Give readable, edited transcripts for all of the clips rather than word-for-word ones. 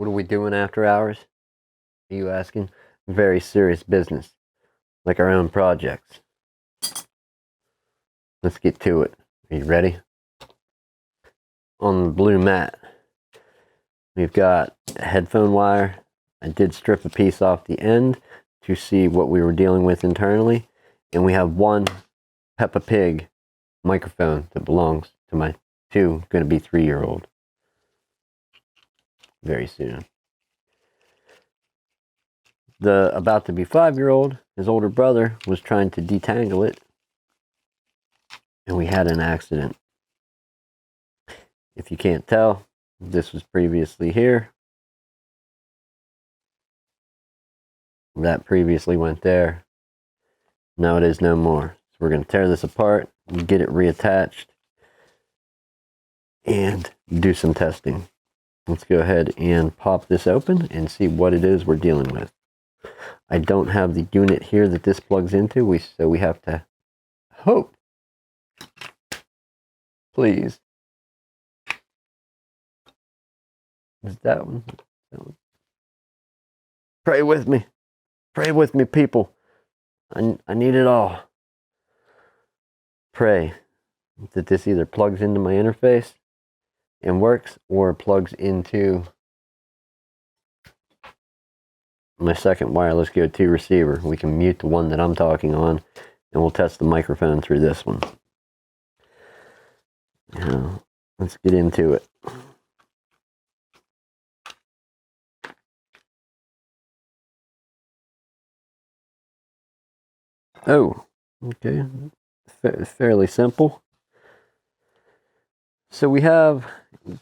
What are we doing after hours? Are you asking? Very serious business, like our own projects. Let's get to it. Are you ready? On the blue mat, we've got a headphone wire. I did strip a piece off the end to see what we were dealing with internally. And we have one Peppa Pig microphone that belongs to my going to be 3-year-old very soon. The about to be 5-year-old, his older brother, was trying to detangle it, and we had an accident. If you can't tell, this was previously here. That previously went there. Now it is no more. So we're going to tear this apart, get it reattached, and do some testing. Let's go ahead and pop this open and see what it is we're dealing with. I don't have the unit here that this plugs into, so we have to hope. Please. Is that one? Pray with me. Pray with me, people. I need it all. Pray that this either plugs into my interface and works, or plugs into my second wireless Go 2 receiver. We can mute the one that I'm talking on, and we'll test the microphone through this one. Now, let's get into it. Oh, okay. Fairly simple. So we have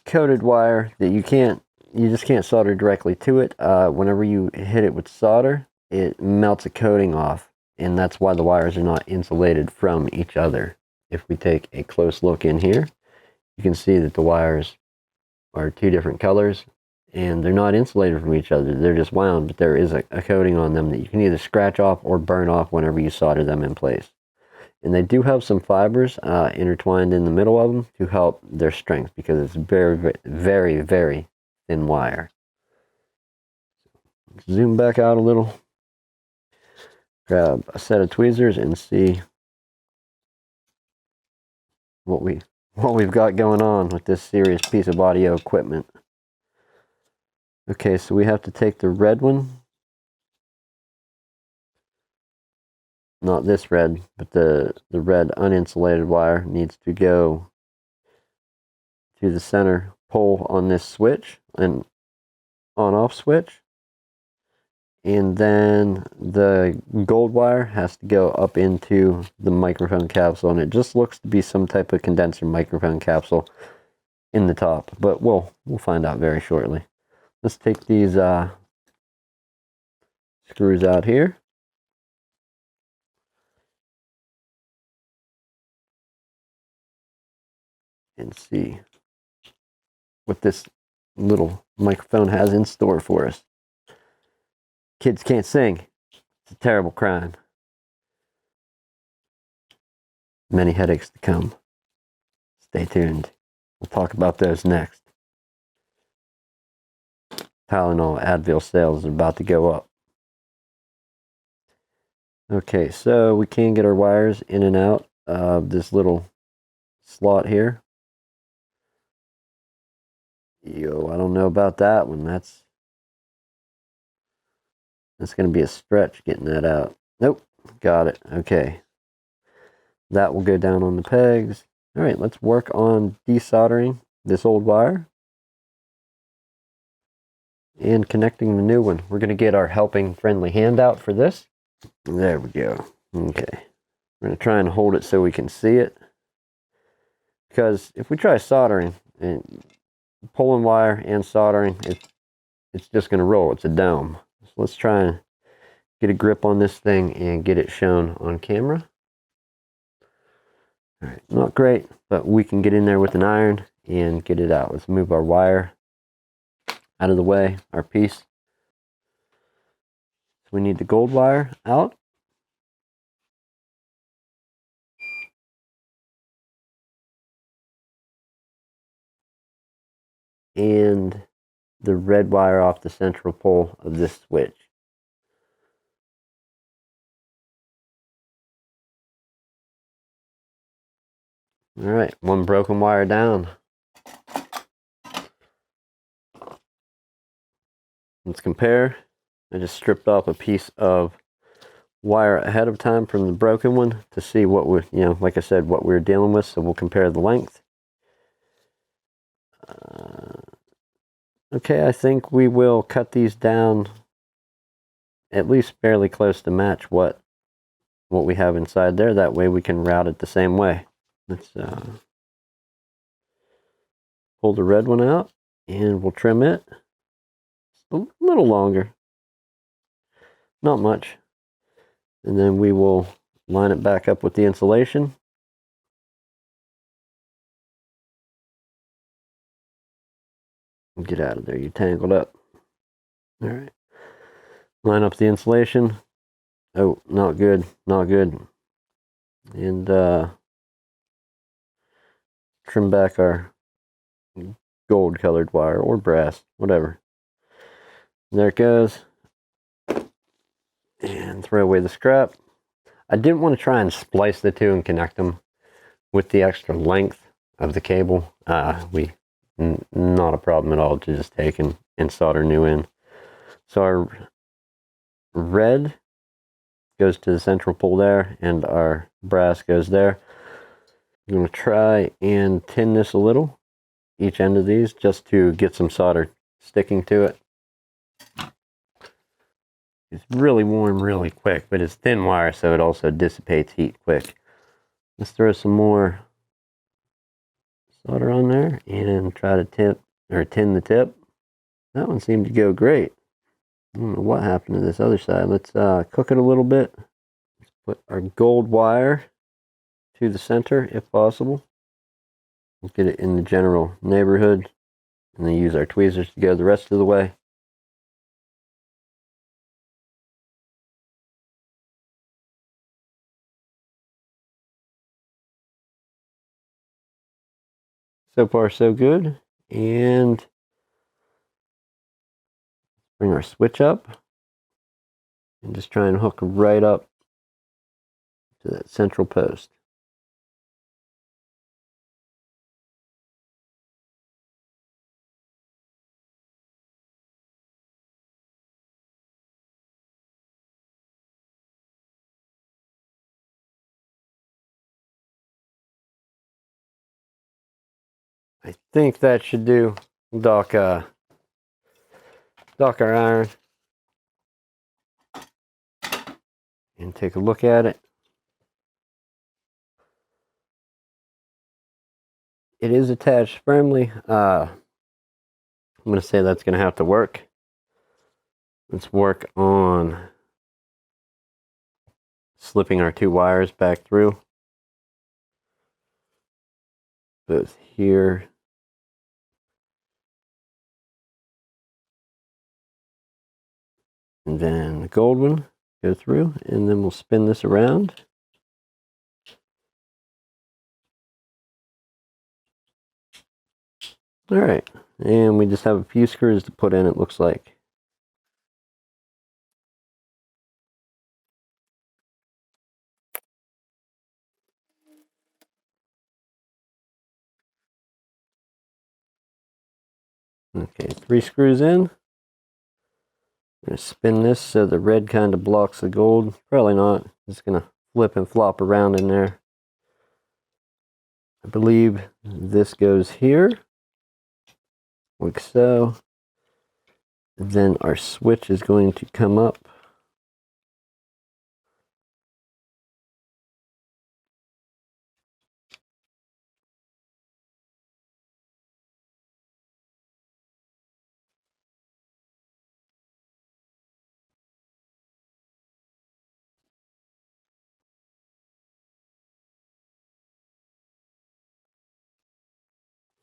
coated wire that you just can't solder directly to it. Whenever you hit it with solder, it melts a coating off, and that's why the wires are not insulated from each other. If we take a close look in here, you can see that the wires are two different colors, and they're not insulated from each other. They're just wound, but there is a coating on them that you can either scratch off or burn off whenever you solder them in place. And they do have some fibers intertwined in the middle of them to help their strength, because it's very, very, very thin wire. Zoom back out a little. Grab a set of tweezers and see what we've got going on with this serious piece of audio equipment. Okay, so we have to take the red one. Not this red, but the red uninsulated wire needs to go to the center pole on this switch, an on-off switch. And then the gold wire has to go up into the microphone capsule, and it just looks to be some type of condenser microphone capsule in the top, but we'll find out very shortly. Let's take these screws out here. And see what this little microphone has in store for us. Kids can't sing. It's a terrible crime. Many headaches to come. Stay tuned. We'll talk about those next. Tylenol, Advil sales are about to go up. Okay, so we can get our wires in and out of this little slot here. I don't know about that one. That's going to be a stretch getting that out. Nope, got it. Okay. That will go down on the pegs. All right, let's work on desoldering this old wire and connecting the new one. We're going to get our helping friendly hand out for this. There we go. Okay. We're going to try and hold it so we can see it, because if we try soldering and pulling wire and soldering, it's just going to roll. It's a dome. So let's try and get a grip on this thing and get it shown on camera. All right, not great, but we can get in there with an iron and get it out. Let's move our wire out of the way, our piece. So we need the gold wire out. And the red wire off the central pole of this switch. Alright, one broken wire down. Let's compare. I just stripped off a piece of wire ahead of time from the broken one to see what we, like I said, what we're dealing with, so we'll compare the length. Okay, I think we will cut these down at least fairly close to match what we have inside there. That way we can route it the same way. Let's pull the red one out and we'll trim it a little longer. Not much. And then we will line it back up with the insulation. Get out of there, you tangled up. Alright. Line up the insulation. Oh, not good, not good. And trim back our gold colored wire or brass, whatever. There it goes. And throw away the scrap. I didn't want to try and splice the two and connect them with the extra length of the cable. Not a problem at all to just take and solder new in. So our red goes to the central pole there, and our brass goes there. I'm going to try and tin this a little, each end of these, just to get some solder sticking to it. It's really warm really quick, but it's thin wire, so it also dissipates heat quick. Let's throw some more solder on there and try to tin the tip. That one seemed to go great. I don't know what happened to this other side. Let's cook it a little bit. Let's put our gold wire to the center if possible. We'll get it in the general neighborhood and then use our tweezers to go the rest of the way. So far so good. And bring our switch up and just try and hook right up to that central post. I think that should do. Dock our iron and take a look at it. It is attached firmly. I'm going to say that's going to have to work. Let's work on slipping our two wires back through. Both here and then the gold one go through, and then we'll spin this around. Alright, and we just have a few screws to put in, it looks like. Okay, 3 screws in. I'm going to spin this so the red kind of blocks the gold. Probably not. It's going to flip and flop around in there. I believe this goes here, like so. Then our switch is going to come up.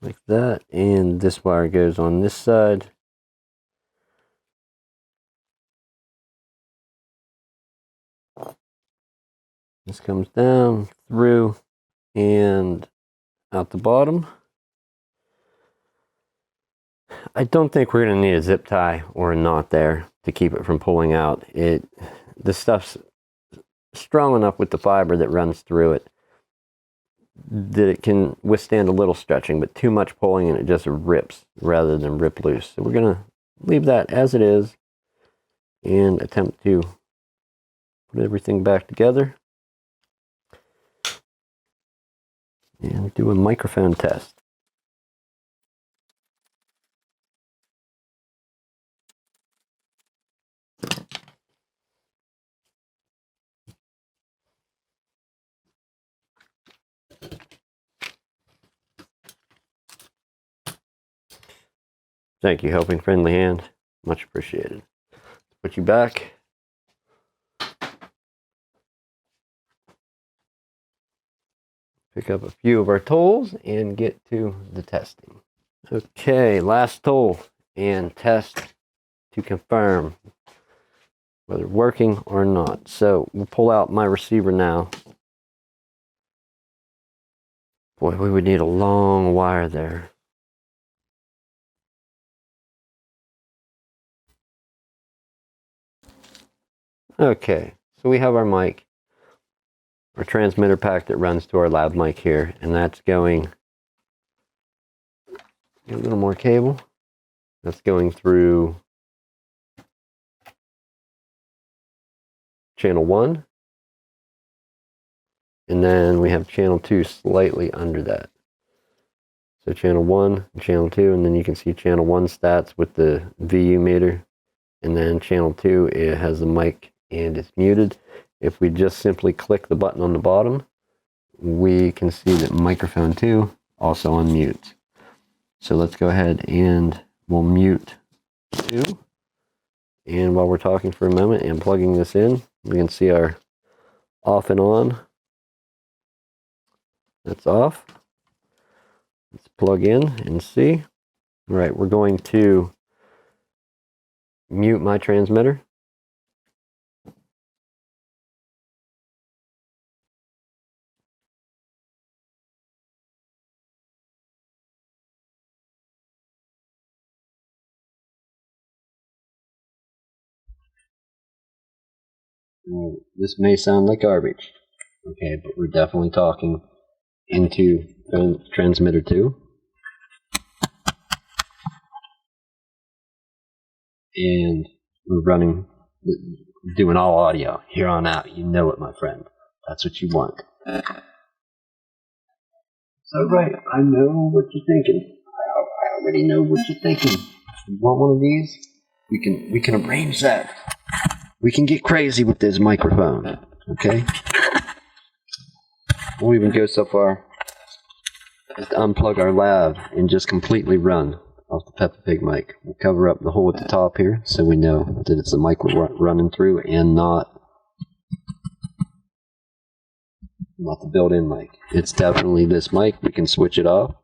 Like that, and this wire goes on this side. This comes down through and out the bottom. I don't think we're going to need a zip tie or a knot there to keep it from pulling out. The stuff's strong enough with the fiber that runs through it that it can withstand a little stretching, but too much pulling and it just rips rather than rip loose. So we're going to leave that as it is and attempt to put everything back together and do a microphone test. Thank you, helping friendly hand. Much appreciated. Put you back. Pick up a few of our tools and get to the testing. Okay, last tool and test to confirm whether working or not. So we'll pull out my receiver now. Boy, we would need a long wire there. Okay, so we have our mic, our transmitter pack that runs to our lab mic here, and that's going, a little more cable, that's going through channel 1, and then we have channel 2 slightly under that. So channel 1 and channel 2, and then you can see channel 1 stats with the VU meter, and then channel 2, it has the mic and it's muted. If we just simply click the button on the bottom, we can see that microphone 2 also unmutes. So let's go ahead and we'll mute 2. And while we're talking for a moment and plugging this in, we can see our off and on. That's off. Let's plug in and see. All right, we're going to mute my transmitter. This may sound like garbage, okay, but we're definitely talking into transmitter 2. And we're doing all audio here on out. You know it, my friend. That's what you want. So, right, I know what you're thinking. I already know what you're thinking. You want one of these? We can arrange that. We can get crazy with this microphone, okay? We'll even go so far as to unplug our lav and just completely run off the Peppa Pig mic. We'll cover up the hole at the top here so we know that it's the mic we're running through and not the built-in mic. It's definitely this mic. We can switch it off.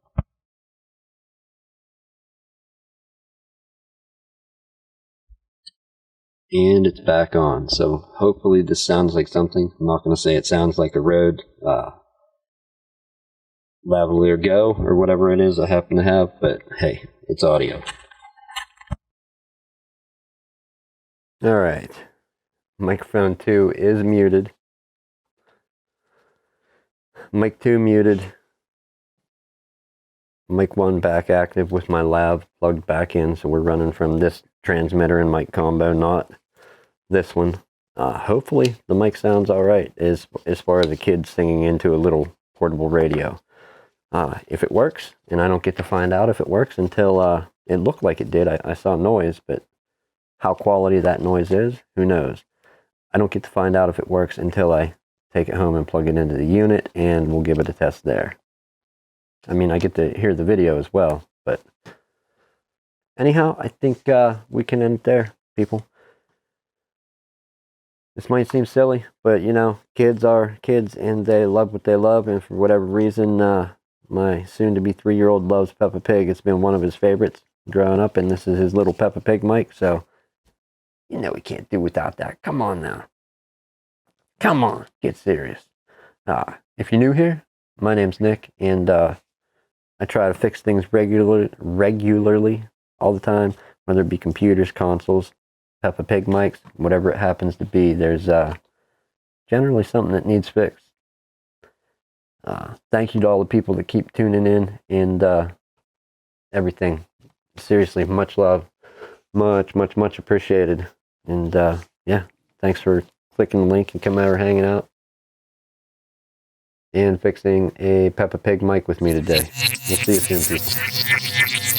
And it's back on. So hopefully this sounds like something. I'm not going to say it sounds like a Rode lavalier Go or whatever it is I happen to have, but hey, it's audio. Alright. Microphone 2 is muted. Mic 2 muted. Mic 1 back active with my lav plugged back in, so we're running from this transmitter and mic combo, not this one. Hopefully the mic sounds alright as far as a kid singing into a little portable radio. If it works, and I don't get to find out if it works until it looked like it did. I saw noise, but how quality that noise is, who knows? I don't get to find out if it works until I take it home and plug it into the unit, and we'll give it a test there. I mean, I get to hear the video as well, but anyhow, I think we can end it there, people. This might seem silly, but you know, kids are kids and they love what they love, and for whatever reason, my soon-to-be 3-year-old loves Peppa Pig. It's been one of his favorites growing up, and this is his little Peppa Pig mic, so you know we can't do without that. Come on now. Come on, get serious. If you're new here, my name's Nick, and I try to fix things regularly all the time, whether it be computers, consoles, Peppa Pig mics, whatever it happens to be. There's generally something that needs fixed. Thank you to all the people that keep tuning in and everything. Seriously, much love. Much appreciated. And yeah, thanks for clicking the link and coming over hanging out and fixing a Peppa Pig mic with me today. We'll see you soon, people.